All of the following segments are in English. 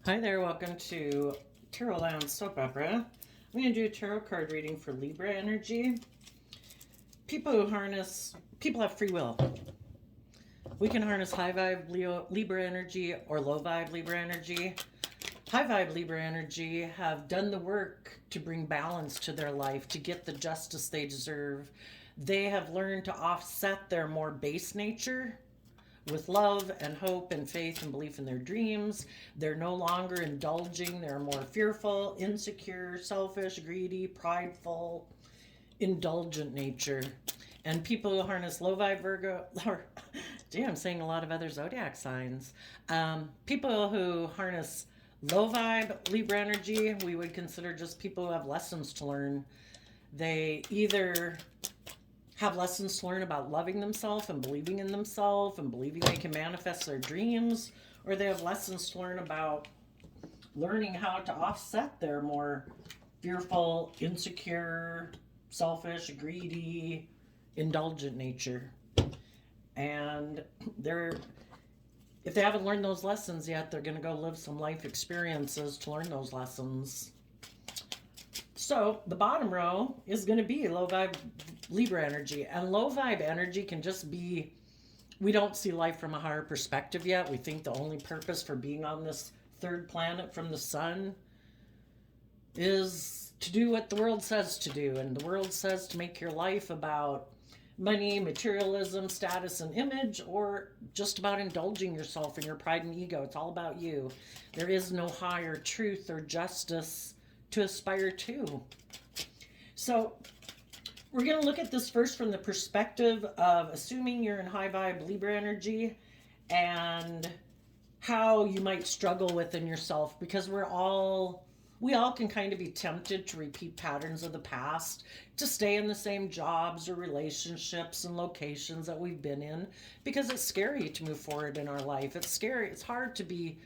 Hi there, welcome to Tarot Lounge Soap Opera. I'm going to do a tarot card reading for Libra energy. People have free will. We can harness high vibe Libra energy or low vibe Libra energy. High vibe Libra energy have done the work to bring balance to their life, to get the justice they deserve. They have learned to offset their more base nature with love and hope and faith and belief in their dreams. They're no longer indulging. They're more fearful, insecure, selfish, greedy, prideful, indulgent nature. And people who harness low vibe Virgo, or I'm saying a lot of other zodiac signs. People who harness low vibe Libra energy, we would consider just people who have lessons to learn. They either have lessons to learn about loving themselves and believing in themselves and believing they can manifest their dreams, or they have lessons to learn about learning how to offset their more fearful, insecure, selfish, greedy, indulgent nature. And if they haven't learned those lessons yet, they're going to go live some life experiences to learn those lessons. So the bottom row is going to be low vibe Libra energy. And low vibe energy can just be, we don't see life from a higher perspective yet. We think the only purpose for being on this third planet from the sun is to do what the world says to do. And the world says to make your life about money, materialism, status, and image, or just about indulging yourself in your pride and ego. It's all about you. There is no higher truth or justice to aspire to. So we're going to look at this first from the perspective of assuming you're in high vibe Libra energy and how you might struggle within yourself, because we all can kind of be tempted to repeat patterns of the past, to stay in the same jobs or relationships and locations that we've been in, because it's scary to move forward in our life. It's scary. It's hard to be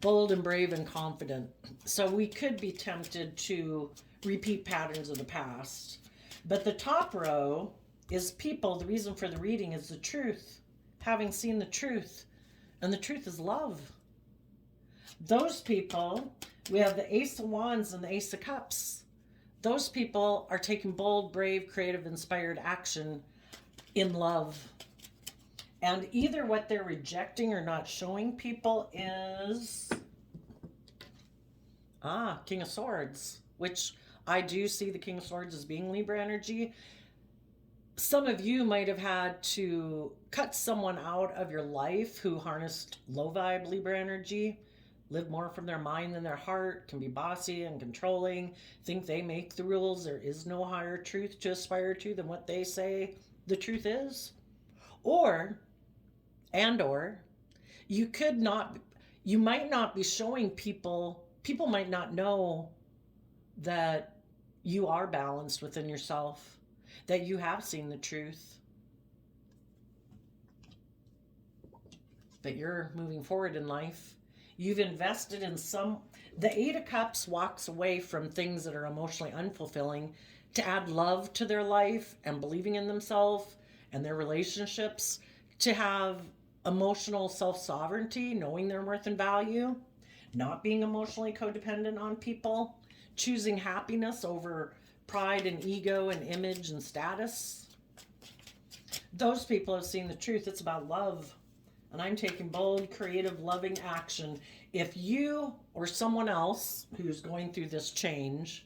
bold and brave and confident. So we could be tempted to repeat patterns of the past. But the top row is people. The reason for the reading is the truth. Having seen the truth. And the truth is love. Those people, we have the Ace of Wands and the Ace of Cups. Those people are taking bold, brave, creative, inspired action in love. And either what they're rejecting or not showing people is King of Swords, which I do see the King of Swords as being Libra energy. Some of you might have had to cut someone out of your life who harnessed low vibe Libra energy, live more from their mind than their heart, can be bossy and controlling, think they make the rules. There is no higher truth to aspire to than what they say the truth is. Or you might not be showing people might not know that you are balanced within yourself, that you have seen the truth, but you're moving forward in life. You've invested in the Eight of Cups walks away from things that are emotionally unfulfilling to add love to their life and believing in themselves and their relationships, to have emotional self-sovereignty, knowing their worth and value, not being emotionally codependent on people, choosing happiness over pride and ego and image and status. Those people have seen the truth. It's about love. And I'm taking bold, creative, loving action. If you or someone else who's going through this change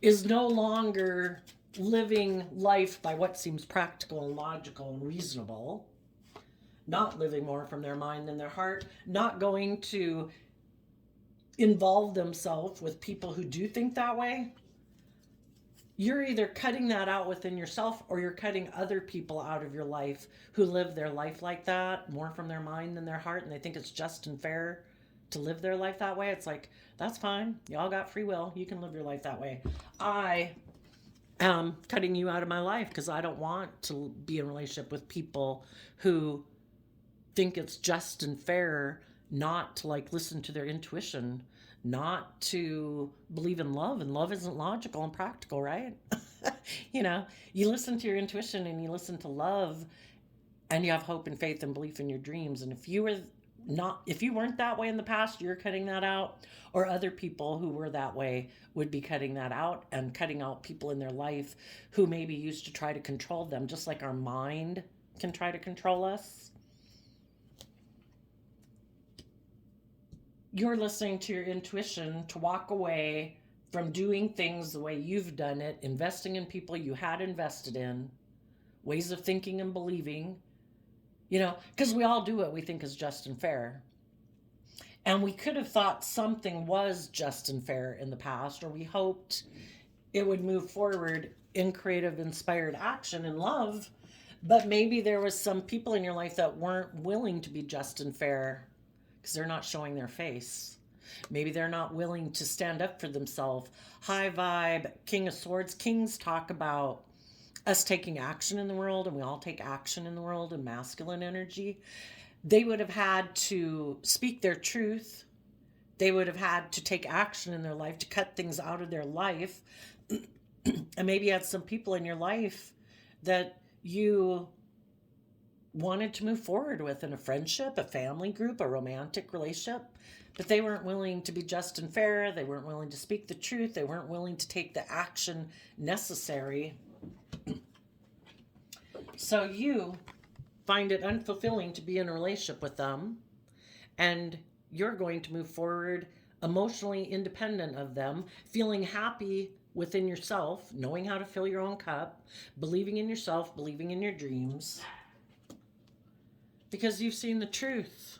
is no longer living life by what seems practical and logical and reasonable, not living more from their mind than their heart, not going to involve themselves with people who do think that way, you're either cutting that out within yourself, or you're cutting other people out of your life who live their life like that, more from their mind than their heart, and they think it's just and fair to live their life that way. It's like, that's fine. Y'all got free will. You can live your life that way. I am cutting you out of my life because I don't want to be in a relationship with people who think it's just and fair not to listen to their intuition, not to believe in love. And love isn't logical and practical, right? You listen to your intuition and you listen to love, and you have hope and faith and belief in your dreams. And if you were not, if you weren't that way in the past, you're cutting that out, or other people who were that way would be cutting that out and cutting out people in their life who maybe used to try to control them, just like our mind can try to control us. You're listening to your intuition to walk away from doing things the way you've done it, investing in people you had invested in, ways of thinking and believing, because we all do what we think is just and fair. And we could have thought something was just and fair in the past, or we hoped it would move forward in creative, inspired action and love. But maybe there was some people in your life that weren't willing to be just and fair because they're not showing their face. Maybe they're not willing to stand up for themselves. High vibe, King of Swords. Kings talk about us taking action in the world, and we all take action in the world in masculine energy. They would have had to speak their truth. They would have had to take action in their life to cut things out of their life. And maybe you had some people in your life that you wanted to move forward with in a friendship, a family group, a romantic relationship, but they weren't willing to be just and fair. They weren't willing to speak the truth. They weren't willing to take the action necessary. So you find it unfulfilling to be in a relationship with them, and you're going to move forward emotionally independent of them, feeling happy within yourself, knowing how to fill your own cup, believing in yourself, believing in your dreams, because you've seen the truth.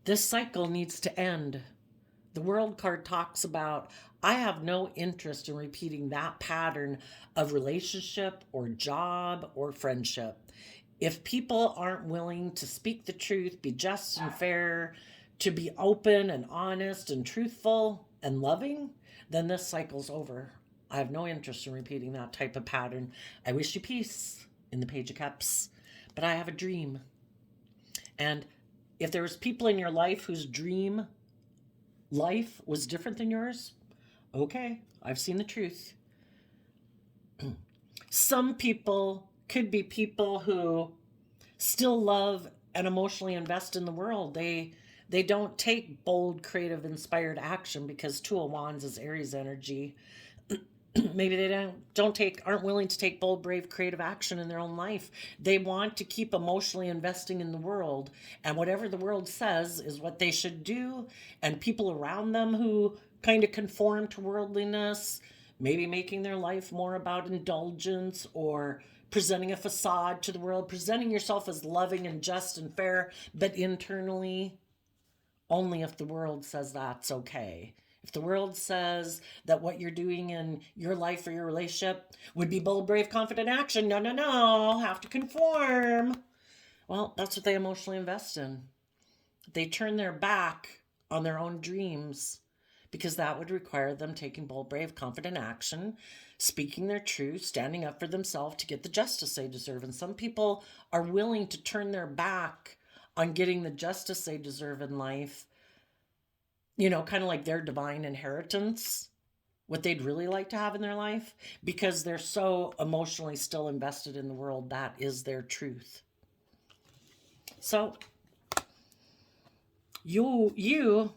This cycle needs to end. The World card talks about, I have no interest in repeating that pattern of relationship or job or friendship. If people aren't willing to speak the truth, be just and fair, to be open and honest and truthful and loving, then this cycle's over. I have no interest in repeating that type of pattern. I wish you peace in the Page of Cups, but I have a dream. And if there was people in your life whose dream life was different than yours, okay, I've seen the truth. Some people could be people who still love and emotionally invest in the world. They don't take bold, creative, inspired action because Two of Wands is Aries energy. Maybe they aren't willing to take bold, brave, creative action in their own life. They want to keep emotionally investing in the world, and whatever the world says is what they should do. And people around them who kind of conform to worldliness, maybe making their life more about indulgence or presenting a facade to the world, presenting yourself as loving and just and fair, but internally, only if the world says that's okay. If the world says that what you're doing in your life or your relationship would be bold, brave, confident action, no, have to conform. Well, that's what they emotionally invest in. They turn their back on their own dreams because that would require them taking bold, brave, confident action, speaking their truth, standing up for themselves to get the justice they deserve. And some people are willing to turn their back on getting the justice they deserve in life, kind of like their divine inheritance, what they'd really like to have in their life, because they're so emotionally still invested in the world. That is their truth. So you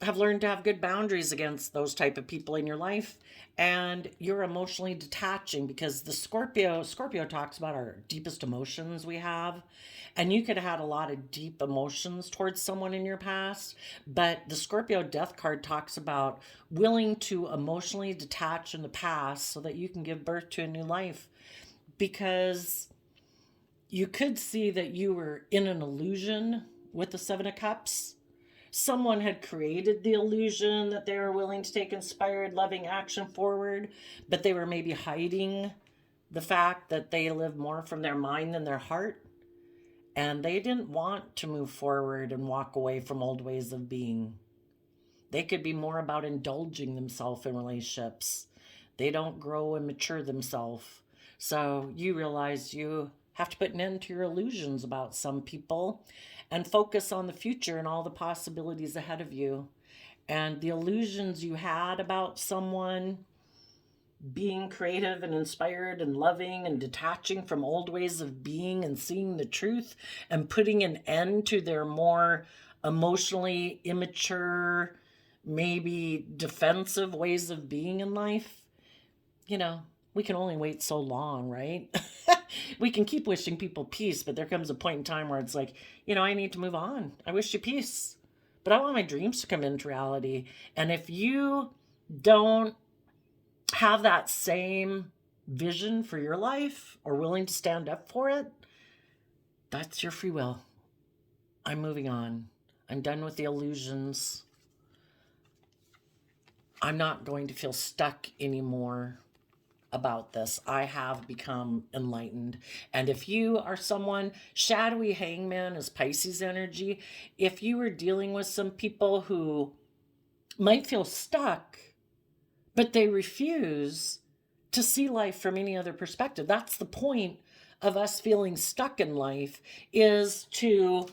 have learned to have good boundaries against those type of people in your life, and you're emotionally detaching, because the Scorpio talks about our deepest emotions we have, and you could have had a lot of deep emotions towards someone in your past, but the Scorpio death card talks about willing to emotionally detach in the past so that you can give birth to a new life, because you could see that you were in an illusion with the Seven of Cups. Someone had created the illusion that they were willing to take inspired, loving action forward, but they were maybe hiding the fact that they live more from their mind than their heart. And they didn't want to move forward and walk away from old ways of being. They could be more about indulging themselves in relationships. They don't grow and mature themselves. So you realize you have to put an end to your illusions about some people and focus on the future and all the possibilities ahead of you. And the illusions you had about someone, being creative and inspired and loving and detaching from old ways of being and seeing the truth and putting an end to their more emotionally immature, maybe defensive ways of being in life. You know, we can only wait so long, right? We can keep wishing people peace, but there comes a point in time where it's like, I need to move on. I wish you peace, but I want my dreams to come into reality. And if you don't have that same vision for your life or willing to stand up for it, that's your free will. I'm moving on. I'm done with the illusions. I'm not going to feel stuck anymore about this. I have become enlightened. And if you are someone, shadowy hangman is Pisces energy. If you are dealing with some people who might feel stuck, but they refuse to see life from any other perspective. That's the point of us feeling stuck in life, is to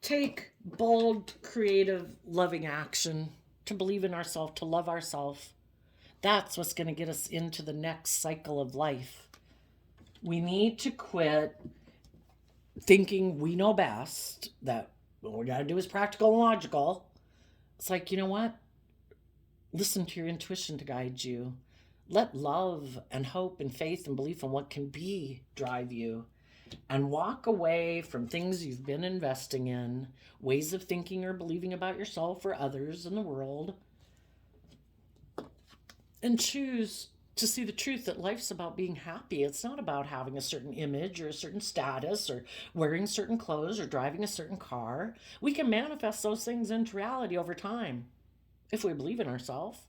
take bold, creative, loving action, to believe in ourselves, to love ourselves. That's what's going to get us into the next cycle of life. We need to quit thinking we know best, that what we got to do is practical and logical. It's like, you know what? Listen to your intuition to guide you. Let love and hope and faith and belief in what can be drive you. And walk away from things you've been investing in, ways of thinking or believing about yourself or others in the world. And choose to see the truth that life's about being happy. It's not about having a certain image or a certain status or wearing certain clothes or driving a certain car. We can manifest those things into reality over time if we believe in ourselves.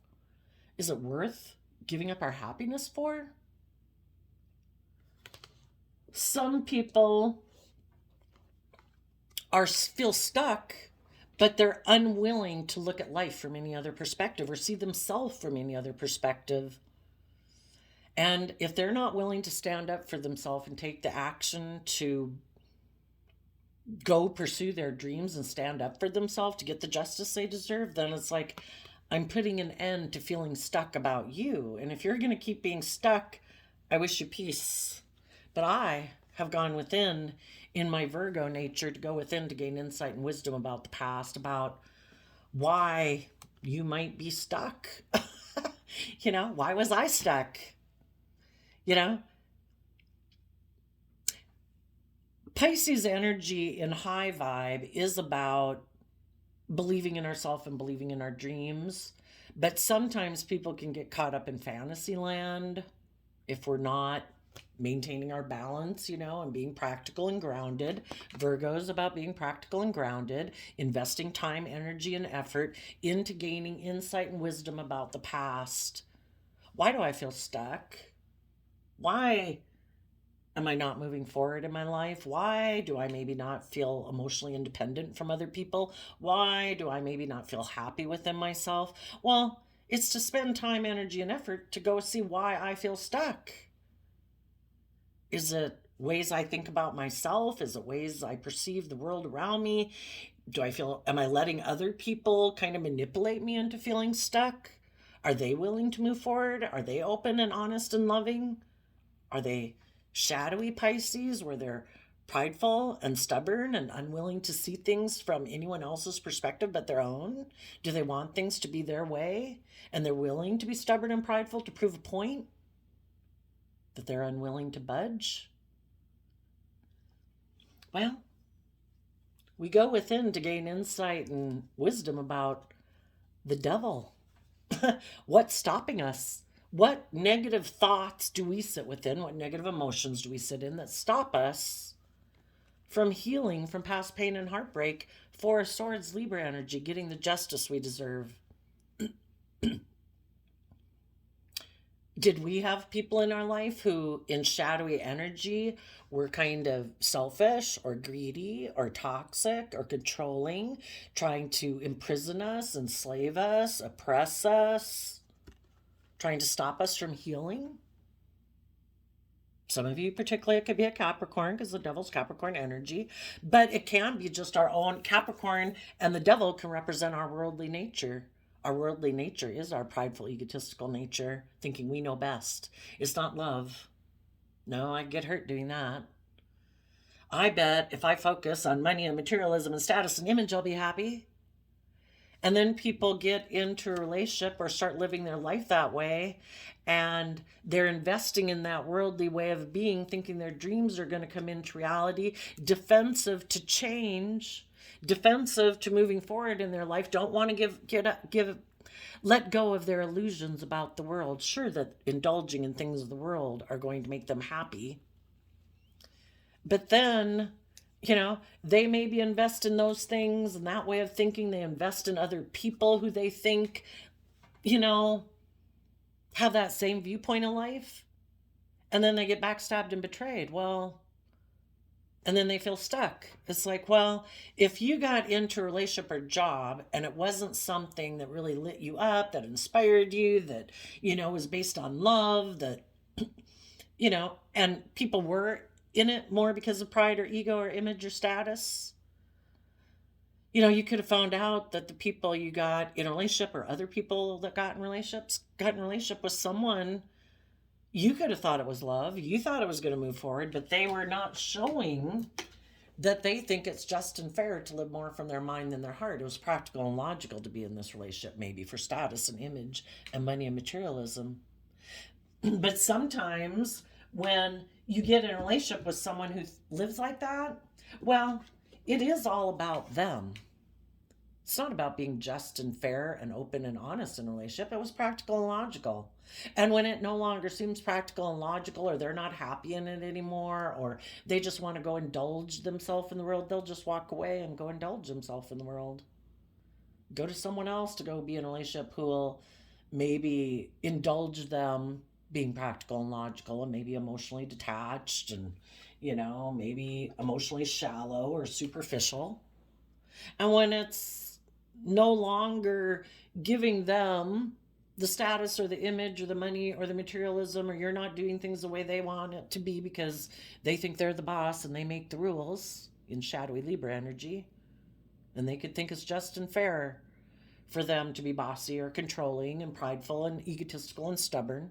Is it worth giving up our happiness for? Some people feel stuck, but they're unwilling to look at life from any other perspective or see themselves from any other perspective. And if they're not willing to stand up for themselves and take the action to go pursue their dreams and stand up for themselves to get the justice they deserve, then it's like, I'm putting an end to feeling stuck about you. And if you're going to keep being stuck, I wish you peace. But I have gone within in my Virgo nature to go within to gain insight and wisdom about the past, about why you might be stuck. Why was I stuck? Pisces energy in high vibe is about believing in ourselves and believing in our dreams. But sometimes people can get caught up in fantasy land if we're not maintaining our balance, and being practical and grounded. Virgo's about being practical and grounded, investing time, energy, and effort into gaining insight and wisdom about the past. Why do I feel stuck? Why am I not moving forward in my life? Why do I maybe not feel emotionally independent from other people? Why do I maybe not feel happy within myself? Well, it's to spend time, energy, and effort to go see why I feel stuck. Is it ways I think about myself? Is it ways I perceive the world around me? Am I letting other people kind of manipulate me into feeling stuck? Are they willing to move forward? Are they open and honest and loving? Are they shadowy Pisces, where they're prideful and stubborn and unwilling to see things from anyone else's perspective but their own? Do they want things to be their way and they're willing to be stubborn and prideful to prove a point that they're unwilling to budge? Well, we go within to gain insight and wisdom about the devil. What's stopping us? What negative thoughts do we sit within? What negative emotions do we sit in that stop us from healing from past pain and heartbreak? Four of Swords, Libra energy, getting the justice we deserve. Did we have people in our life who, in shadowy energy, were kind of selfish or greedy or toxic or controlling, trying to imprison us, enslave us, oppress us, trying to stop us from healing? Some of you, particularly, it could be a Capricorn, because the devil's Capricorn energy, but it can be just our own Capricorn, and the devil can represent our worldly nature, Our worldly nature is our prideful, egotistical nature, thinking we know best. It's not love. No, I get hurt doing that. I bet if I focus on money and materialism and status and image, I'll be happy. And then people get into a relationship or start living their life that way, and they're investing in that worldly way of being, thinking their dreams are going to come into reality, defensive to change, defensive to moving forward in their life, don't want to let go of their illusions about the world. Sure that indulging in things of the world are going to make them happy, but then, they maybe invest in those things and that way of thinking. They invest in other people who they think, you know, have that same viewpoint of life. And then they get backstabbed and betrayed. Well, and then they feel stuck. It's like, well, if you got into a relationship or job and it wasn't something that really lit you up, that inspired you, that, was based on love, that, and people were in it more because of pride or ego or image or status, you could have found out that the people you got in a relationship or other people that got in relationship with someone, you could have thought it was love. You thought it was going to move forward, but they were not showing that they think it's just and fair to live more from their mind than their heart. It was practical and logical to be in this relationship, maybe for status and image and money and materialism. But sometimes when you get in a relationship with someone who lives like that, well, it is all about them. It's not about being just and fair and open and honest in a relationship. It was practical and logical. And when it no longer seems practical and logical, or they're not happy in it anymore, or they just want to go indulge themselves in the world, they'll just walk away and go indulge themselves in the world. Go to someone else to go be in a relationship who will maybe indulge them being practical and logical and maybe emotionally detached and, maybe emotionally shallow or superficial. And when it's no longer giving them the status or the image or the money or the materialism, or you're not doing things the way they want it to be because they think they're the boss and they make the rules in shadowy Libra energy, and they could think it's just and fair for them to be bossy or controlling and prideful and egotistical and stubborn.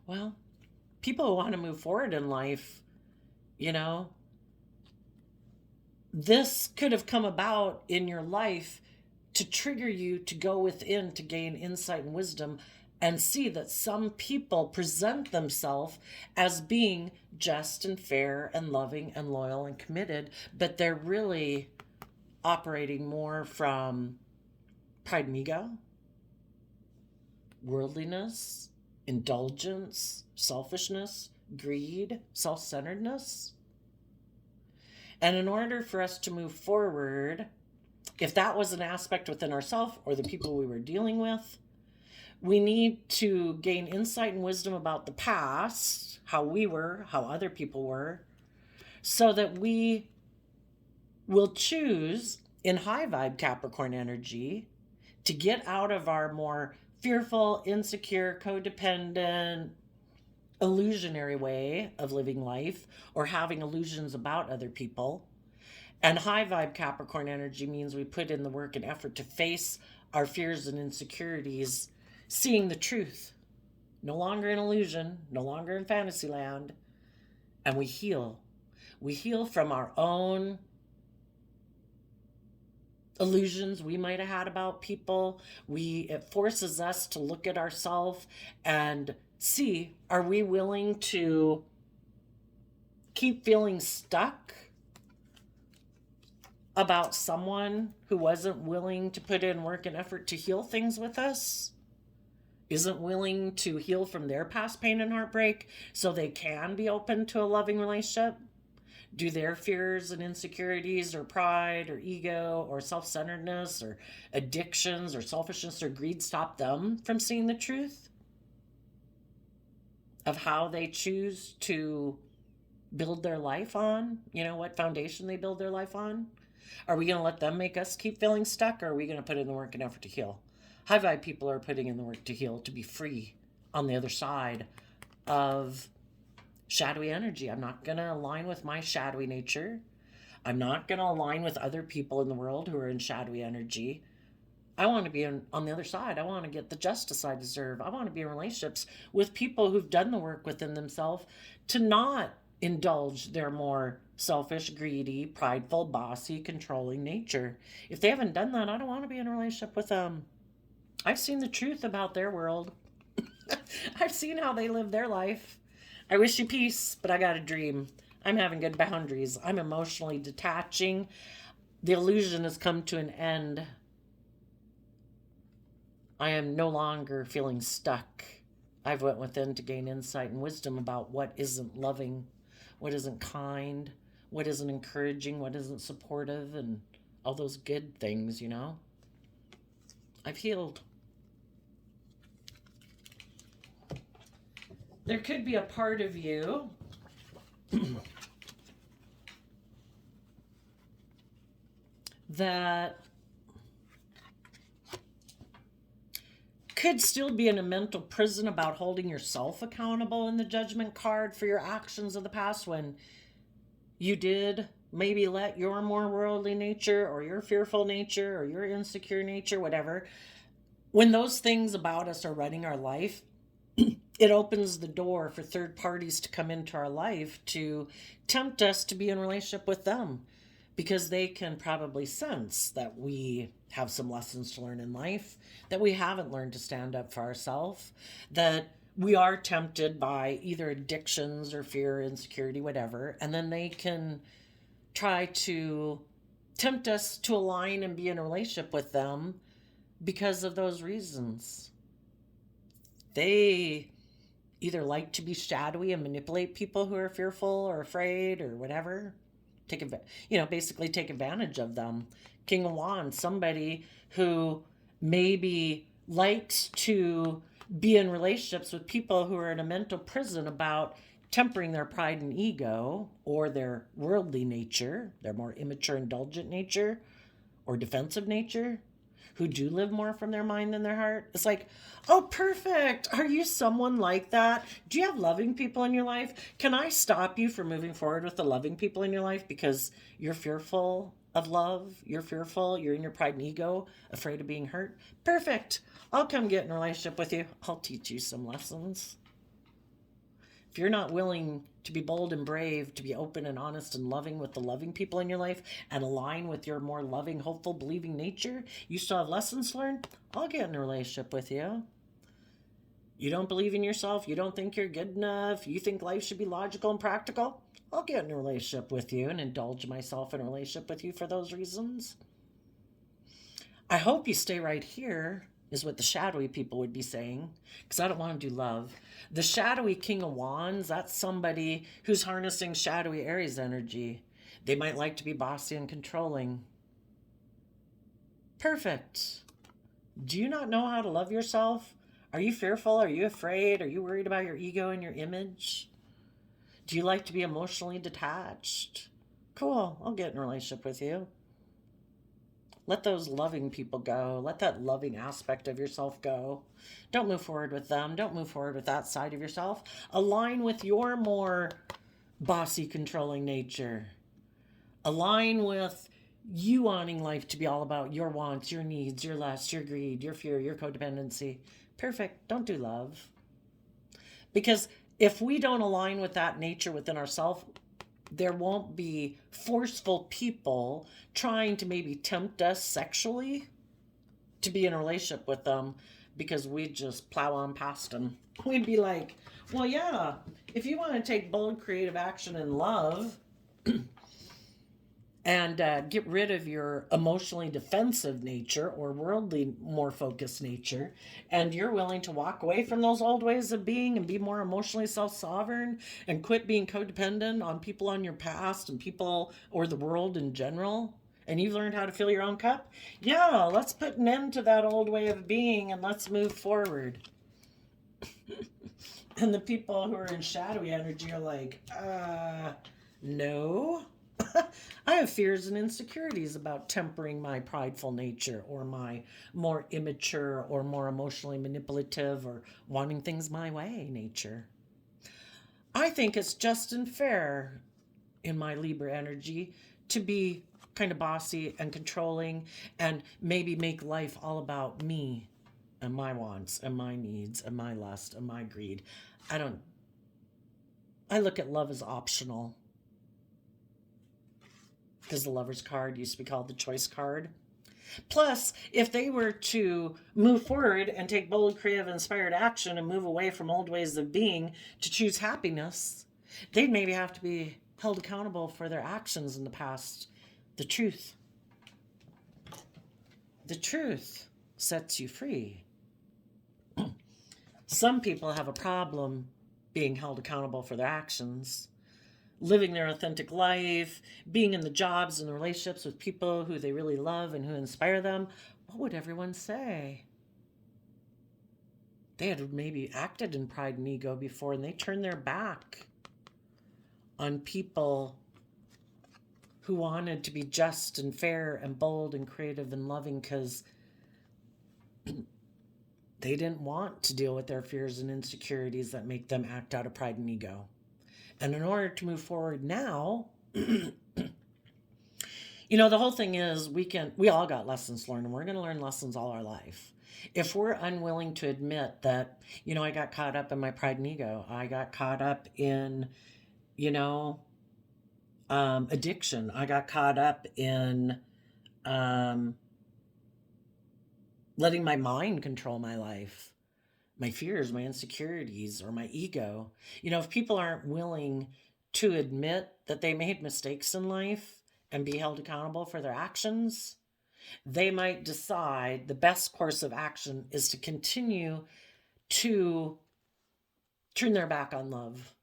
Well, people who want to move forward in life, this could have come about in your life to trigger you to go within to gain insight and wisdom and see that some people present themselves as being just and fair and loving and loyal and committed, but they're really operating more from pride and ego, worldliness, indulgence, selfishness, greed, self-centeredness. And in order for us to move forward, if that was an aspect within ourselves or the people we were dealing with, we need to gain insight and wisdom about the past, how we were, how other people were, so that we will choose in high vibe Capricorn energy to get out of our more fearful, insecure, codependent, illusionary way of living life or having illusions about other people. And high vibe Capricorn energy means we put in the work and effort to face our fears and insecurities, seeing the truth, no longer in illusion, no longer in fantasy land, and we heal. We heal from our own illusions we might have had about people. It forces us to look at ourselves and see, are we willing to keep feeling stuck about someone who wasn't willing to put in work and effort to heal things with us? Isn't willing to heal from their past pain and heartbreak so they can be open to a loving relationship? Do their fears and insecurities or pride or ego or self-centeredness or addictions or selfishness or greed stop them from seeing the truth of how they choose to build their life on? What foundation they build their life on? Are we going to let them make us keep feeling stuck, or are we going to put in the work and effort to heal? High vibe people are putting in the work to heal, to be free on the other side of shadowy energy. I'm not going to align with my shadowy nature. I'm not going to align with other people in the world who are in shadowy energy. I want to be on the other side. I want to get the justice I deserve. I want to be in relationships with people who've done the work within themselves to not indulge their more selfish, greedy, prideful, bossy, controlling nature. If they haven't done that, I don't want to be in a relationship with them. I've seen the truth about their world. I've seen how they live their life. I wish you peace, but I got a dream. I'm having good boundaries. I'm emotionally detaching. The illusion has come to an end. I am no longer feeling stuck. I've went within to gain insight and wisdom about what isn't loving, what isn't kind, what isn't encouraging, what isn't supportive, and all those good things, you know. I've healed. There could be a part of you that could still be in a mental prison about holding yourself accountable in the judgment card for your actions of the past when you did maybe let your more worldly nature or your fearful nature or your insecure nature, whatever, when those things about us are running our life, it opens the door for third parties to come into our life to tempt us to be in relationship with them because they can probably sense that we have some lessons to learn in life, that we haven't learned to stand up for ourselves, that we are tempted by either addictions or fear, insecurity, whatever, and then they can try to tempt us to align and be in a relationship with them because of those reasons. They either like to be shadowy and manipulate people who are fearful or afraid or whatever, basically take advantage of them. King of Wands, somebody who maybe likes to be in relationships with people who are in a mental prison about tempering their pride and ego or their worldly nature, their more immature, indulgent nature or defensive nature, who do live more from their mind than their heart. It's like, oh, perfect. Are you someone like that? Do you have loving people in your life? Can I stop you from moving forward with the loving people in your life because you're fearful of love? You're fearful. You're in your pride and ego, afraid of being hurt. Perfect. I'll come get in a relationship with you. I'll teach you some lessons. If you're not willing to be bold and brave, to be open and honest and loving with the loving people in your life and align with your more loving, hopeful, believing nature, you still have lessons to learn, I'll get in a relationship with you. You don't believe in yourself, you don't think you're good enough, you think life should be logical and practical, I'll get in a relationship with you and indulge myself in a relationship with you for those reasons. I hope you stay right here, is what the shadowy people would be saying, because I don't want to do love. The shadowy King of Wands, that's somebody who's harnessing shadowy Aries energy. They might like to be bossy and controlling. Perfect. Do you not know how to love yourself? Are you fearful? Are you afraid? Are you worried about your ego and your image? Do you like to be emotionally detached? Cool, I'll get in a relationship with you. Let those loving people go. Let that loving aspect of yourself go. Don't move forward with them. Don't move forward with that side of yourself. Align with your more bossy, controlling nature. Align with you wanting life to be all about your wants, your needs, your lusts, your greed, your fear, your codependency. Perfect. Don't do love. Because if we don't align with that nature within ourselves, there won't be forceful people trying to maybe tempt us sexually to be in a relationship with them because we just plow on past them. We'd be like, well, yeah, if you want to take bold creative action in love and get rid of your emotionally defensive nature or worldly more focused nature, and you're willing to walk away from those old ways of being and be more emotionally self-sovereign and quit being codependent on people on your past and people or the world in general, and you've learned how to fill your own cup, yeah, let's put an end to that old way of being and let's move forward. And the people who are in shadowy energy are like, no. I have fears and insecurities about tempering my prideful nature or my more immature or more emotionally manipulative or wanting things my way nature. I think it's just and fair in my Libra energy to be kind of bossy and controlling and maybe make life all about me and my wants and my needs and my lust and my greed. I look at love as optional because the Lover's card used to be called the Choice card. Plus, if they were to move forward and take bold, creative, inspired action and move away from old ways of being to choose happiness, they'd maybe have to be held accountable for their actions in the past. The truth sets you free. Some people have a problem being held accountable for their actions, living their authentic life, being in the jobs and the relationships with people who they really love and who inspire them. What would everyone say? They had maybe acted in pride and ego before, and they turned their back on people who wanted to be just and fair and bold and creative and loving because they didn't want to deal with their fears and insecurities that make them act out of pride and ego. And in order to move forward now, the whole thing is we all got lessons learned, and we're going to learn lessons all our life. If we're unwilling to admit that, I got caught up in my pride and ego, I got caught up in, addiction, I got caught up in letting my mind control my life, my fears, my insecurities, or my ego. If people aren't willing to admit that they made mistakes in life and be held accountable for their actions, they might decide the best course of action is to continue to turn their back on love.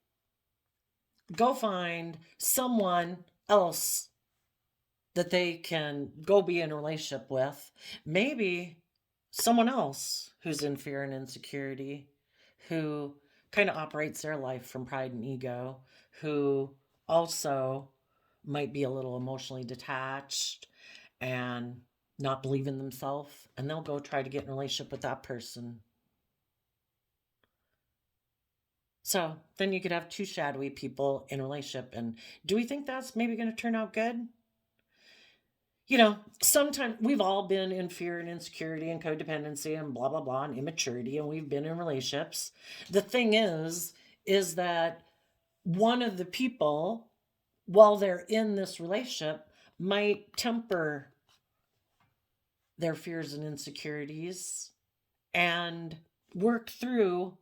Go find someone else that they can go be in a relationship with. Maybe someone else who's in fear and insecurity, who kind of operates their life from pride and ego, who also might be a little emotionally detached and not believe in themselves, and they'll go try to get in a relationship with that person. So then you could have two shadowy people in a relationship, and do we think that's maybe going to turn out good? Sometimes we've all been in fear and insecurity and codependency and blah, blah, blah, and immaturity, and we've been in relationships. The thing is that one of the people, while they're in this relationship, might temper their fears and insecurities and work through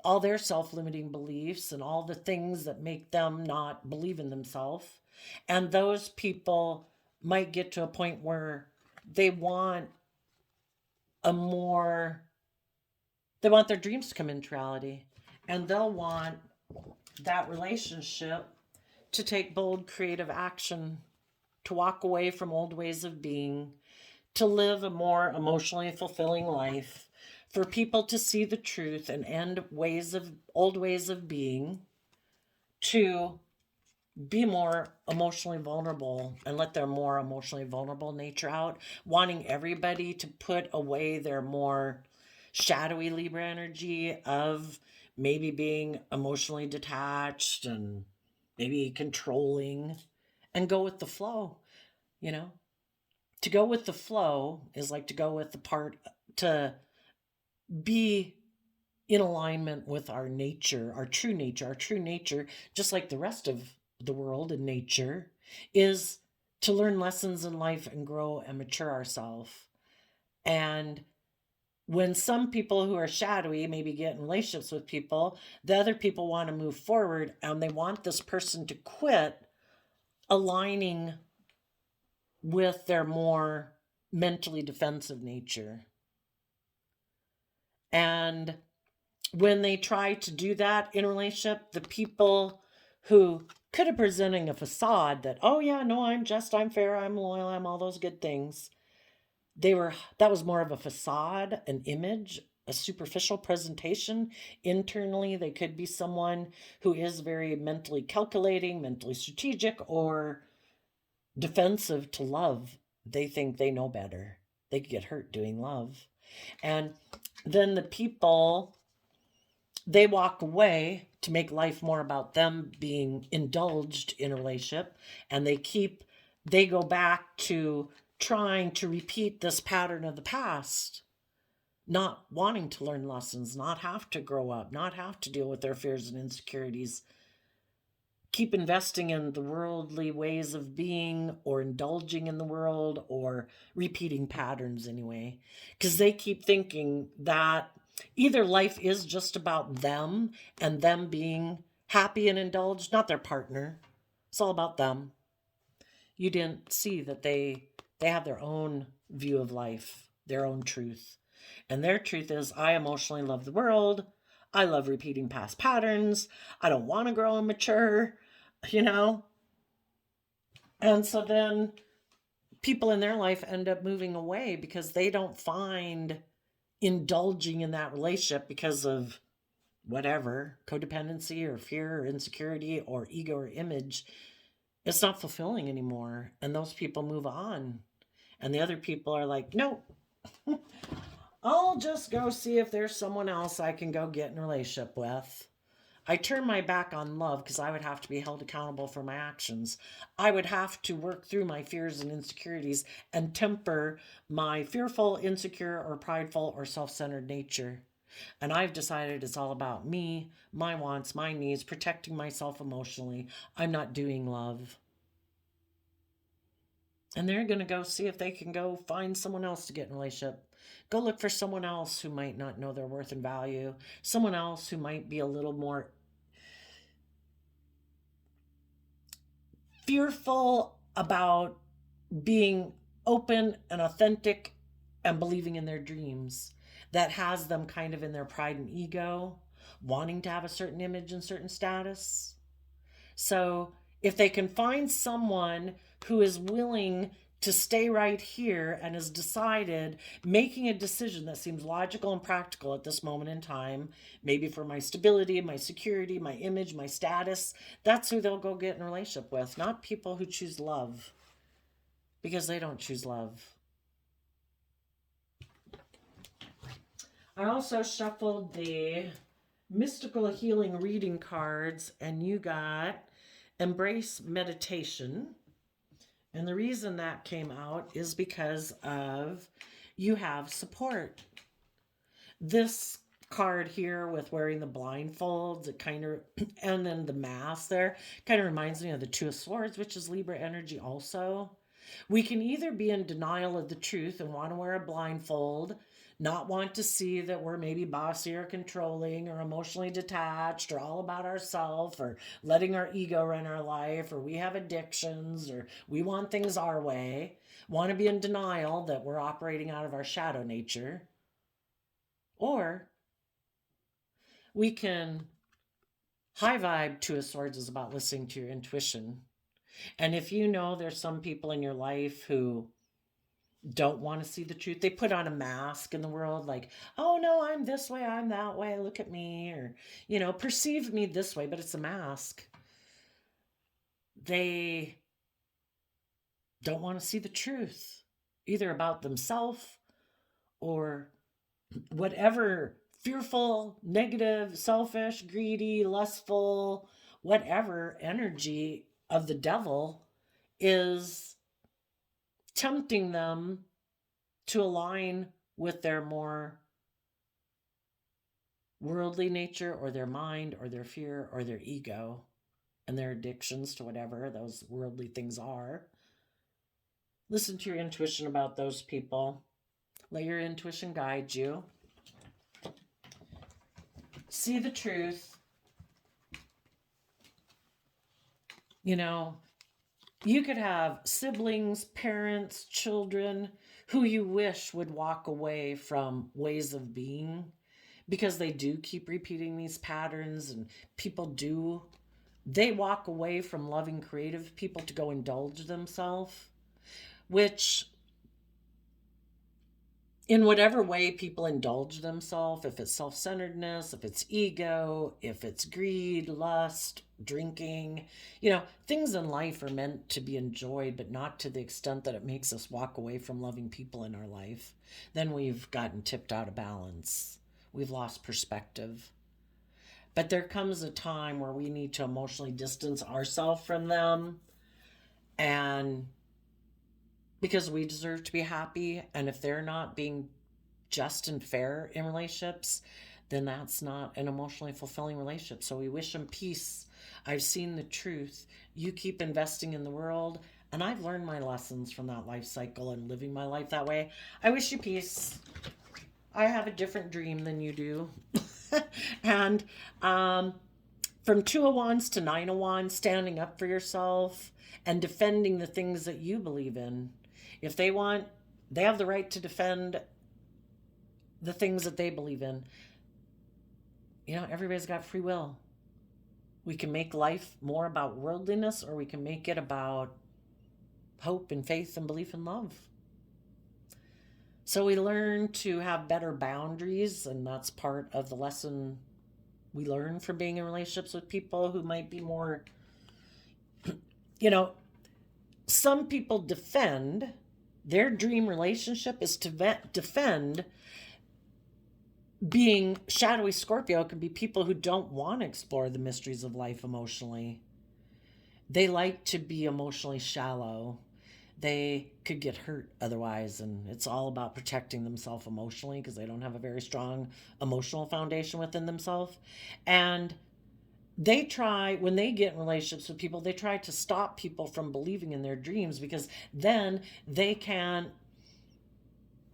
all their self-limiting beliefs and all the things that make them not believe in themselves. And those people might get to a point where they want their dreams to come into reality. And they'll want that relationship to take bold, creative action, to walk away from old ways of being, to live a more emotionally fulfilling life, for people to see the truth and end old ways of being, to be more emotionally vulnerable and let their more emotionally vulnerable nature out, wanting everybody to put away their more shadowy Libra energy of maybe being emotionally detached and maybe controlling, and go with the flow. To go with the flow is like to go with the part, to be in alignment with our nature, our true nature. Our true nature, just like the rest of the world and nature, is to learn lessons in life and grow and mature ourselves. And when some people who are shadowy maybe get in relationships with people, the other people want to move forward and they want this person to quit aligning with their more mentally defensive nature. And when they try to do that in a relationship, the people who could have presenting a facade that, oh yeah, no, I'm fair, I'm loyal, I'm all those good things, that was more of a facade, an image, a superficial presentation. Internally, they could be someone who is very mentally calculating, mentally strategic, or defensive to love. They think they know better. They get hurt doing love. And then the people, they walk away to make life more about them being indulged in a relationship, and they keep they go back to trying to repeat this pattern of the past, not wanting to learn lessons, not have to grow up, not have to deal with their fears and insecurities, keep investing in the worldly ways of being or indulging in the world or repeating patterns anyway. Because they keep thinking that either life is just about them and them being happy and indulged, not their partner. It's all about them. You didn't see that they have their own view of life, their own truth. And their truth is, I emotionally love the world. I love repeating past patterns. I don't want to grow and mature, you know? And so then people in their life end up moving away because they don't find indulging in that relationship because of whatever, codependency or fear or insecurity or ego or image. It's not fulfilling anymore. And those people move on. And the other people are like, no, I'll just go see if there's someone else I can go get in a relationship with. I turn my back on love because I would have to be held accountable for my actions. I would have to work through my fears and insecurities and temper my fearful, insecure, or prideful or self centered nature. And I've decided it's all about me, my wants, my needs, protecting myself emotionally. I'm not doing love. And they're going to go see if they can go find someone else to get in a relationship. Go look for someone else who might not know their worth and value. Someone else who might be a little more fearful about being open and authentic and believing in their dreams. That has them kind of in their pride and ego, wanting to have a certain image and certain status. So if they can find someone who is willing to stay right here and has decided, making a decision that seems logical and practical at this moment in time, maybe for my stability, my security, my image, my status, that's who they'll go get in a relationship with, not people who choose love, because they don't choose love. I also shuffled the mystical healing reading cards, and you got embrace meditation. And the reason that came out is because of you have support. This card here with wearing the blindfolds, it kind of, and then the mask there, kind of reminds me of the Two of Swords, which is Libra energy also. We can either be in denial of the truth and want to wear a blindfold, not want to see that we're maybe bossy or controlling or emotionally detached or all about ourselves or letting our ego run our life, or we have addictions or we want things our way, want to be in denial that we're operating out of our shadow nature. Or we can high vibe. Two of Swords is about listening to your intuition. And if you know there's some people in your life who don't want to see the truth, they put on a mask in the world like, oh no, I'm this way, I'm that way, look at me, or, perceive me this way, but it's a mask. They don't want to see the truth, either about themselves or whatever fearful, negative, selfish, greedy, lustful, whatever energy of the devil is tempting them to align with their more worldly nature or their mind or their fear or their ego and their addictions to whatever those worldly things are. Listen to your intuition about those people. Let your intuition guide you. See the truth. You could have siblings, parents, children who you wish would walk away from ways of being because they do keep repeating these patterns, and they walk away from loving creative people to go indulge themselves, which in whatever way people indulge themselves, if it's self-centeredness, if it's ego, if it's greed, lust, drinking, things in life are meant to be enjoyed, but not to the extent that it makes us walk away from loving people in our life. Then we've gotten tipped out of balance. We've lost perspective. But there comes a time where we need to emotionally distance ourselves from them and because we deserve to be happy. And if they're not being just and fair in relationships, then that's not an emotionally fulfilling relationship. So we wish them peace. I've seen the truth. You keep investing in the world. And I've learned my lessons from that life cycle and living my life that way. I wish you peace. I have a different dream than you do. And from Two of Wands to Nine of Wands, standing up for yourself and defending the things that you believe in. If they want, they have the right to defend the things that they believe in. You know, everybody's got free will. We can make life more about worldliness, or we can make it about hope and faith and belief and love. So we learn to have better boundaries, and that's part of the lesson we learn from being in relationships with people who might be more, you know, some people defend their dream relationship is to defend being shadowy Scorpio. Can be people who don't want to explore the mysteries of life emotionally. They like to be emotionally shallow. They could get hurt otherwise, and it's all about protecting themselves emotionally because they don't have a very strong emotional foundation within themselves. And they try, when they get in relationships with people, they try to stop people from believing in their dreams, because then they can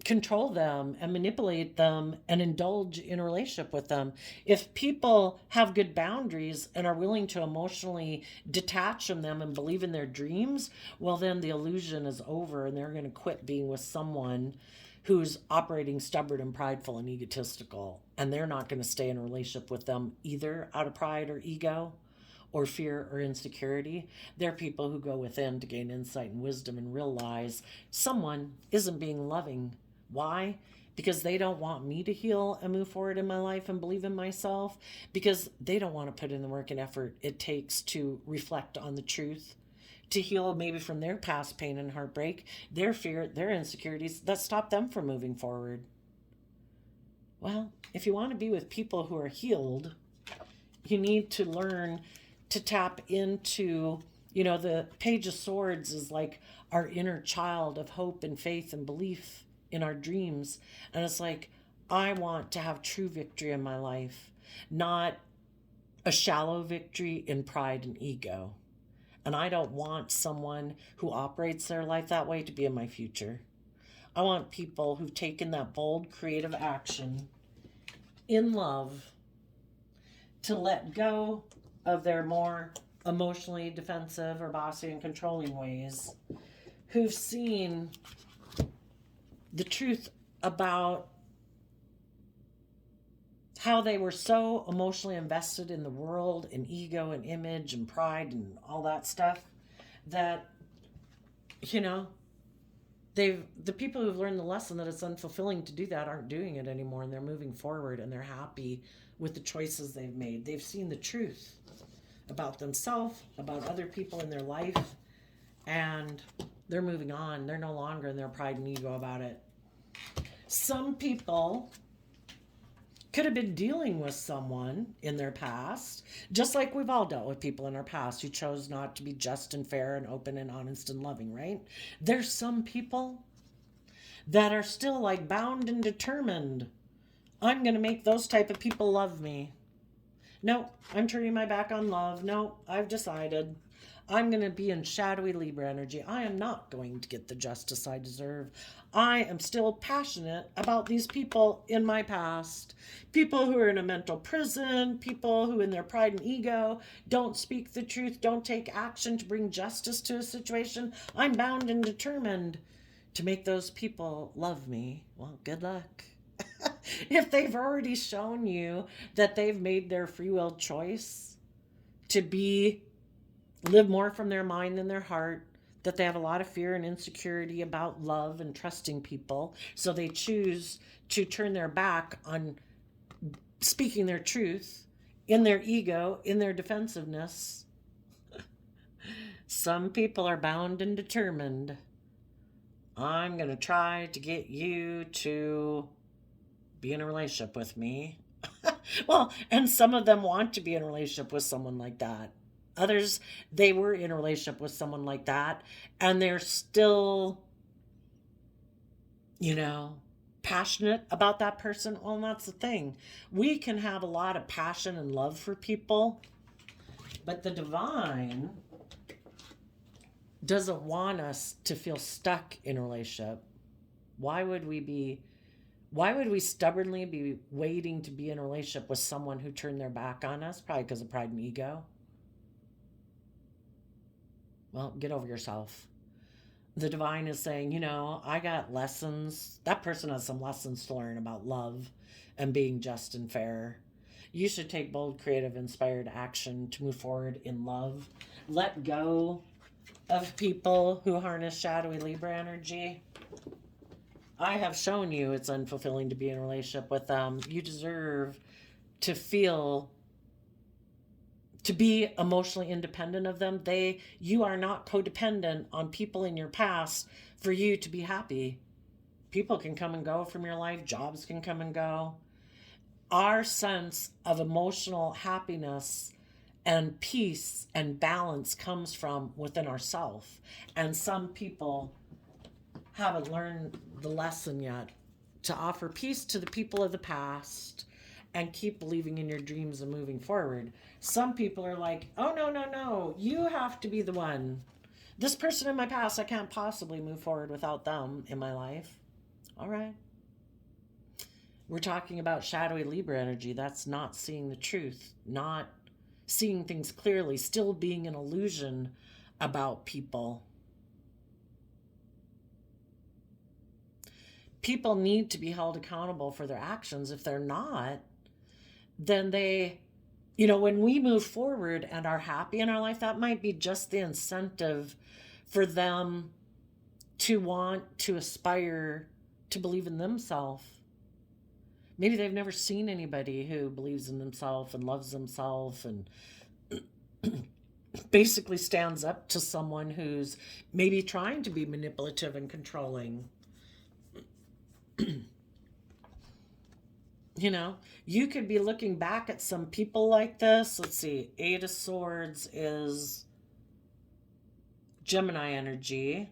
control them and manipulate them and indulge in a relationship with them. If people have good boundaries and are willing to emotionally detach from them and believe in their dreams, well, then the illusion is over, and they're going to quit being with someone who's operating stubborn and prideful and egotistical. And they're not going to stay in a relationship with them either out of pride or ego or fear or insecurity. They're people who go within to gain insight and wisdom and realize someone isn't being loving. Why? Because they don't want me to heal and move forward in my life and believe in myself, because they don't want to put in the work and effort it takes to reflect on the truth, to heal maybe from their past pain and heartbreak, their fear, their insecurities that stop them from moving forward. Well, if you want to be with people who are healed, you need to learn to tap into, the Page of Swords is like our inner child of hope and faith and belief in our dreams. And it's like, I want to have true victory in my life, not a shallow victory in pride and ego. And I don't want someone who operates their life that way to be in my future. I want people who've taken that bold, creative action in love to let go of their more emotionally defensive or bossy and controlling ways, who've seen the truth about how they were so emotionally invested in the world and ego and image and pride and all that stuff that, the people who've learned the lesson that it's unfulfilling to do that aren't doing it anymore, and they're moving forward and they're happy with the choices they've made. They've seen the truth about themselves, about other people in their life, and they're moving on. They're no longer in their pride and ego about it. Some people could have been dealing with someone in their past, just like we've all dealt with people in our past who chose not to be just and fair and open and honest and loving, right? There's some people that are still like bound and determined. I'm going to make those type of people love me. No, I'm turning my back on love. No, I've decided I'm going to be in shadowy Libra energy. I am not going to get the justice I deserve. I am still passionate about these people in my past. People who are in a mental prison, people who in their pride and ego don't speak the truth, don't take action to bring justice to a situation. I'm bound and determined to make those people love me. Well, good luck. If they've already shown you that they've made their free will choice to live more from their mind than their heart, that they have a lot of fear and insecurity about love and trusting people, so they choose to turn their back on speaking their truth in their ego, in their defensiveness. Some people are bound and determined. I'm going to try to get you to be in a relationship with me. Well, and some of them want to be in a relationship with someone like that. Others, they were in a relationship with someone like that, and they're still you know, passionate about that person. Well, that's the thing. We can have a lot of passion and love for people, but the divine doesn't want us to feel stuck in a relationship. Why would we be why would we stubbornly be waiting to be in a relationship with someone who turned their back on us? Probably because of pride and ego. Well, get over yourself. The divine is saying, I got lessons. That person has some lessons to learn about love and being just and fair. You should take bold, creative, inspired action to move forward in love. Let go of people who harness shadowy Libra energy. I have shown you it's unfulfilling to be in a relationship with them. You deserve to feel to be emotionally independent of them. You are not codependent on people in your past for you to be happy. People can come and go from your life, jobs can come and go. Our sense of emotional happiness and peace and balance comes from within ourselves. And some people haven't learned the lesson yet to offer peace to the people of the past and keep believing in your dreams and moving forward. Some people are like, oh, no, no, no, you have to be the one. This person in my past, I can't possibly move forward without them in my life. All right. We're talking about shadowy Libra energy. That's not seeing the truth, not seeing things clearly, still being an illusion about people. People need to be held accountable for their actions. If they're not, then when we move forward and are happy in our life, that might be just the incentive for them to want to aspire to believe in themselves. Maybe they've never seen anybody who believes in themselves and loves themselves and basically stands up to someone who's maybe trying to be manipulative and controlling. You could be looking back at some people like this. Let's see. Eight of Swords is Gemini energy.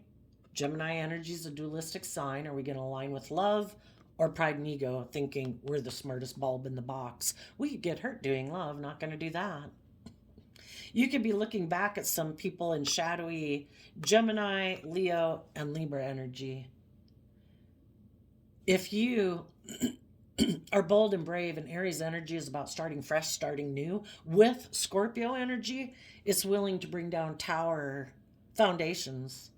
Gemini energy is a dualistic sign. Are we going to align with love or pride and ego, thinking we're the smartest bulb in the box? We could get hurt doing love. Not going to do that. You could be looking back at some people in shadowy Gemini, Leo, and Libra energy. If you are bold and brave, and Aries energy is about starting fresh, starting new, with Scorpio energy, it's willing to bring down tower foundations.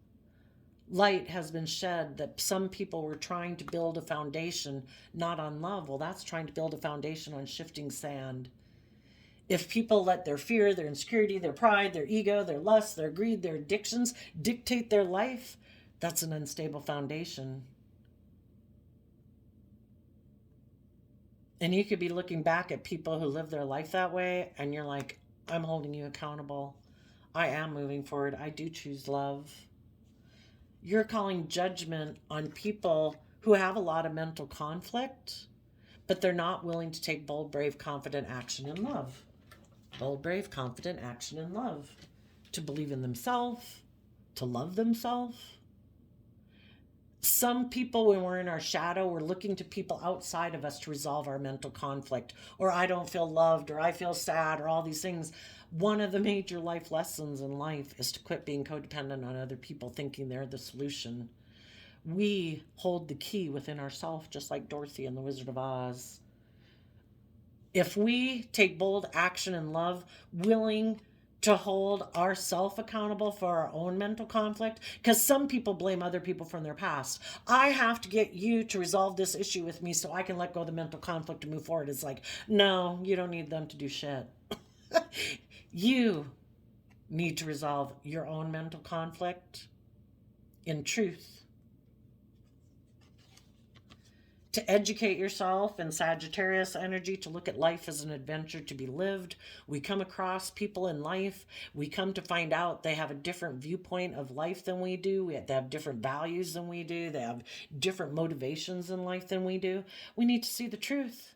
Light has been shed that some people were trying to build a foundation not on love. Well, that's trying to build a foundation on shifting sand. If people let their fear, their insecurity, their pride, their ego, their lust, their greed, their addictions dictate their life, that's an unstable foundation. And you could be looking back at people who live their life that way, and you're like, I'm holding you accountable. I am moving forward. I do choose love. You're calling judgment on people who have a lot of mental conflict, but they're not willing to take bold, brave, confident action in love. Bold, brave, confident action in love. To believe in themselves, to love themselves. Some people, when we're in our shadow, we're looking to people outside of us to resolve our mental conflict, or I don't feel loved, or I feel sad, or all these things. One of the major life lessons in life is to quit being codependent on other people, thinking they're the solution. We hold the key within ourselves, just like Dorothy in The Wizard of Oz. If we take bold action in love, willing to hold ourselves accountable for our own mental conflict, because some people blame other people from their past. I have to get you to resolve this issue with me so I can let go of the mental conflict and move forward. It's like, no, you don't need them to do shit. You need to resolve your own mental conflict in truth. To educate yourself in Sagittarius energy, to look at life as an adventure to be lived. We come across people in life. We come to find out they have a different viewpoint of life than we do. They have different values than we do. They have different motivations in life than we do. We need to see the truth.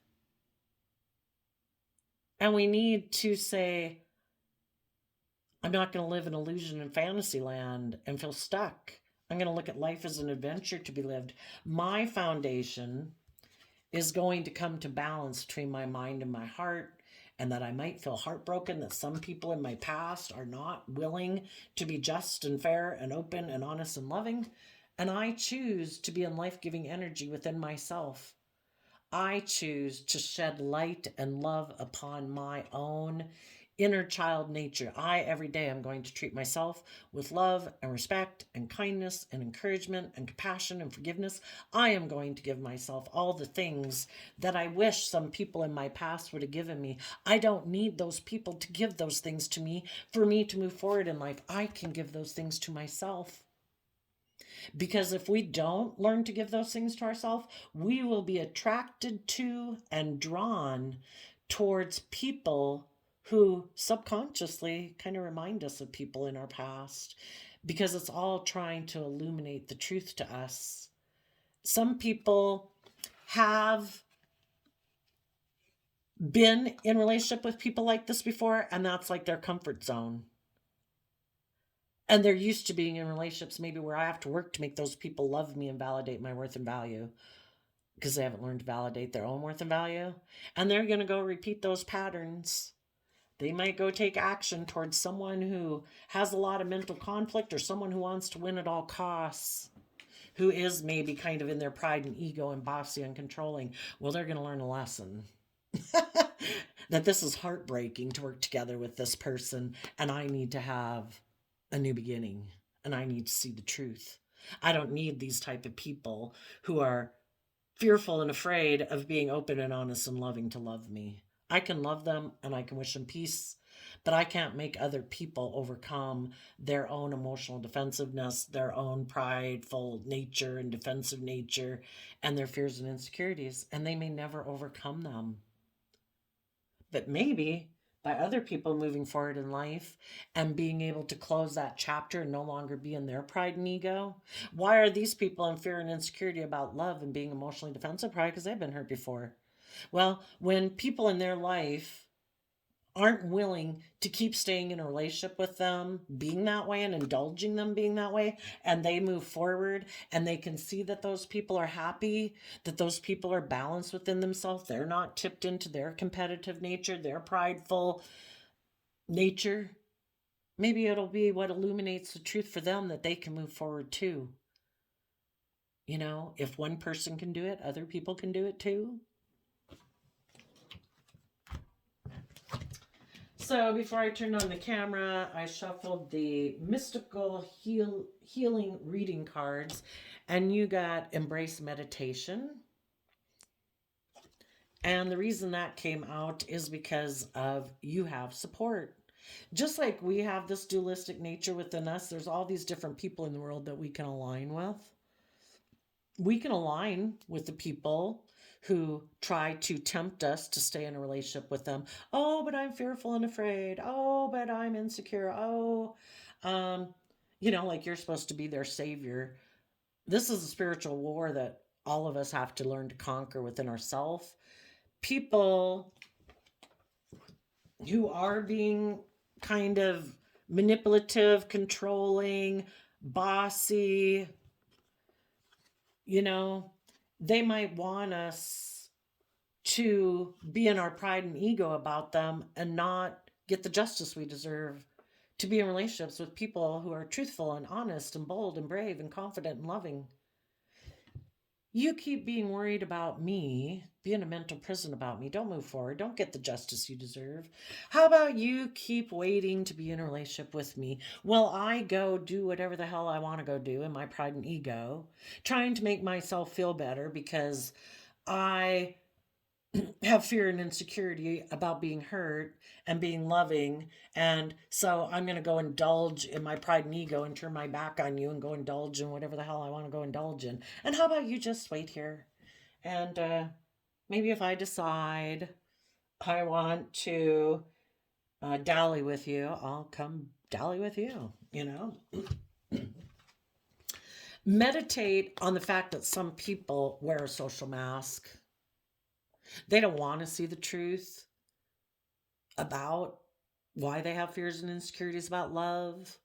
And we need to say, I'm not going to live in illusion and fantasy land and feel stuck. I'm going to look at life as an adventure to be lived. My foundation is going to come to balance between my mind and my heart, and that I might feel heartbroken that some people in my past are not willing to be just and fair and open and honest and loving. And I choose to be in life giving energy within myself. I choose to shed light and love upon my own inner child nature. Every day, I'm going to treat myself with love and respect and kindness and encouragement and compassion and forgiveness. I am going to give myself all the things that I wish some people in my past would have given me. I don't need those people to give those things to me for me to move forward in life. I can give those things to myself. Because if we don't learn to give those things to ourselves, we will be attracted to and drawn towards people who subconsciously kind of remind us of people in our past, because it's all trying to illuminate the truth to us. Some people have been in relationship with people like this before, and that's like their comfort zone. And they're used to being in relationships maybe where I have to work to make those people love me and validate my worth and value, because they haven't learned to validate their own worth and value. And they're going to go repeat those patterns. They might go take action towards someone who has a lot of mental conflict, or someone who wants to win at all costs, who is maybe kind of in their pride and ego and bossy and controlling. Well, they're going to learn a lesson. That this is heartbreaking to work together with this person, and I need to have a new beginning, and I need to see the truth. I don't need these type of people who are fearful and afraid of being open and honest and loving to love me. I can love them and I can wish them peace, but I can't make other people overcome their own emotional defensiveness, their own prideful nature and defensive nature, and their fears and insecurities, and they may never overcome them. But maybe by other people moving forward in life and being able to close that chapter and no longer be in their pride and ego. Why are these people in fear and insecurity about love and being emotionally defensive? Probably because they've been hurt before. Well, when people in their life aren't willing to keep staying in a relationship with them being that way and indulging them being that way, and they move forward and they can see that those people are happy, that those people are balanced within themselves, they're not tipped into their competitive nature, their prideful nature, maybe it'll be what illuminates the truth for them, that they can move forward too. You know, if one person can do it, other people can do it too. So before I turned on the camera, I shuffled the mystical healing reading cards, and you got Embrace Meditation. And the reason that came out is because of you have support. Just like we have this dualistic nature within us, there's all these different people in the world that we can align with. We can align with the people who try to tempt us to stay in a relationship with them. Oh, but I'm fearful and afraid. Oh, but I'm insecure. Oh, like you're supposed to be their savior. This is a spiritual war that all of us have to learn to conquer within ourselves. People who are being kind of manipulative, controlling, bossy, they might want us to be in our pride and ego about them and not get the justice we deserve, to be in relationships with people who are truthful and honest and bold and brave and confident and loving. You keep being worried about me, be in a mental prison about me. Don't move forward. Don't get the justice you deserve. How about you keep waiting to be in a relationship with me while I go do whatever the hell I want to go do in my pride and ego, trying to make myself feel better because I have fear and insecurity about being hurt and being loving. And so I'm going to go indulge in my pride and ego and turn my back on you and go indulge in whatever the hell I want to go indulge in. And how about you just wait here? And maybe if I decide I want to dally with you, I'll come dally with you, Meditate on the fact that some people wear a social mask. They don't want to see the truth about why they have fears and insecurities about love.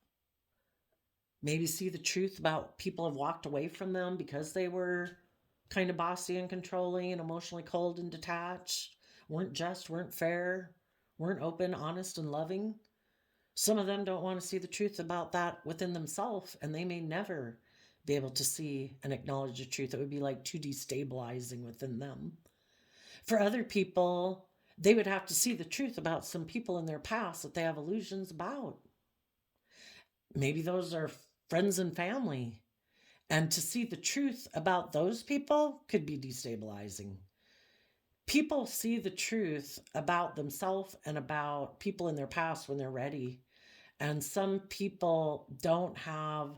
maybe see the truth about people have walked away from them because they were kind of bossy and controlling and emotionally cold and detached, weren't just, weren't fair, weren't open, honest, and loving. Some of them don't want to see the truth about that within themselves, and they may never be able to see and acknowledge the truth. It would be like too destabilizing within them. For other people, they would have to see the truth about some people in their past that they have illusions about. Maybe those are friends and family. And to see the truth about those people could be destabilizing. People see the truth about themselves and about people in their past when they're ready. And some people don't have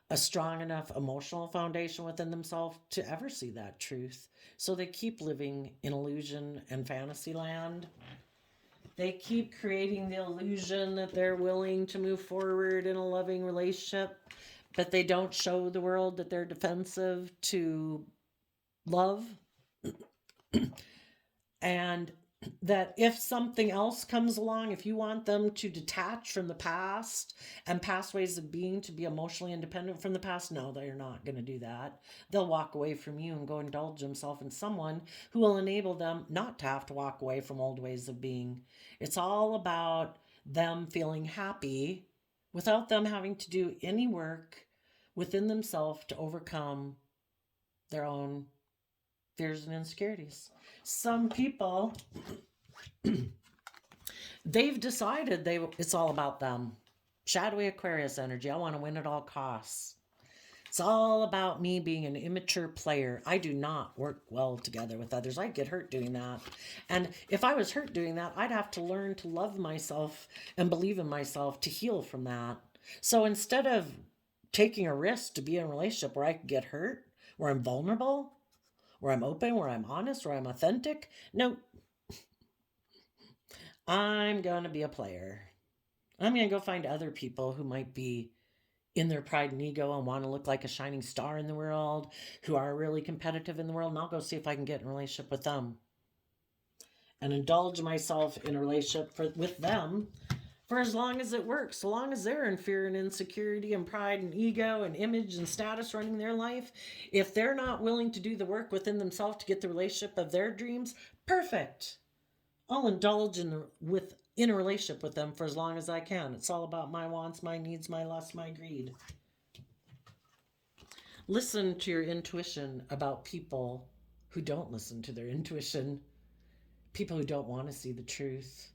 a strong enough emotional foundation within themselves to ever see that truth. So they keep living in illusion and fantasy land. They keep creating the illusion that they're willing to move forward in a loving relationship, but they don't show the world that they're defensive to love. And that if something else comes along, if you want them to detach from the past and past ways of being, to be emotionally independent from the past, no, they're not going to do that. They'll walk away from you and go indulge themselves in someone who will enable them not to have to walk away from old ways of being. It's all about them feeling happy without them having to do any work within themselves to overcome their own fears and insecurities. Some people, they've decided it's all about them. Shadowy Aquarius energy. I want to win at all costs. It's all about me being an immature player. I do not work well together with others. I get hurt doing that. And if I was hurt doing that, I'd have to learn to love myself and believe in myself to heal from that. So instead of taking a risk to be in a relationship where I could get hurt, where I'm vulnerable, where I'm open, where I'm honest, where I'm authentic, no, I'm going to be a player. I'm going to go find other people who might be in their pride and ego and want to look like a shining star in the world, who are really competitive in the world, and I'll go see if I can get in a relationship with them and indulge myself in a relationship with them for as long as it works, so long as they're in fear and insecurity and pride and ego and image and status running their life. If they're not willing to do the work within themselves to get the relationship of their dreams, perfect. I'll indulge in a relationship with them for as long as I can. It's all about my wants, my needs, my lust, my greed. Listen to your intuition about people who don't listen to their intuition, people who don't want to see the truth.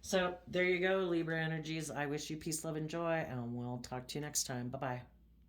So there you go, Libra energies. I wish you peace, love, and joy, and we'll talk to you next time. Bye-bye.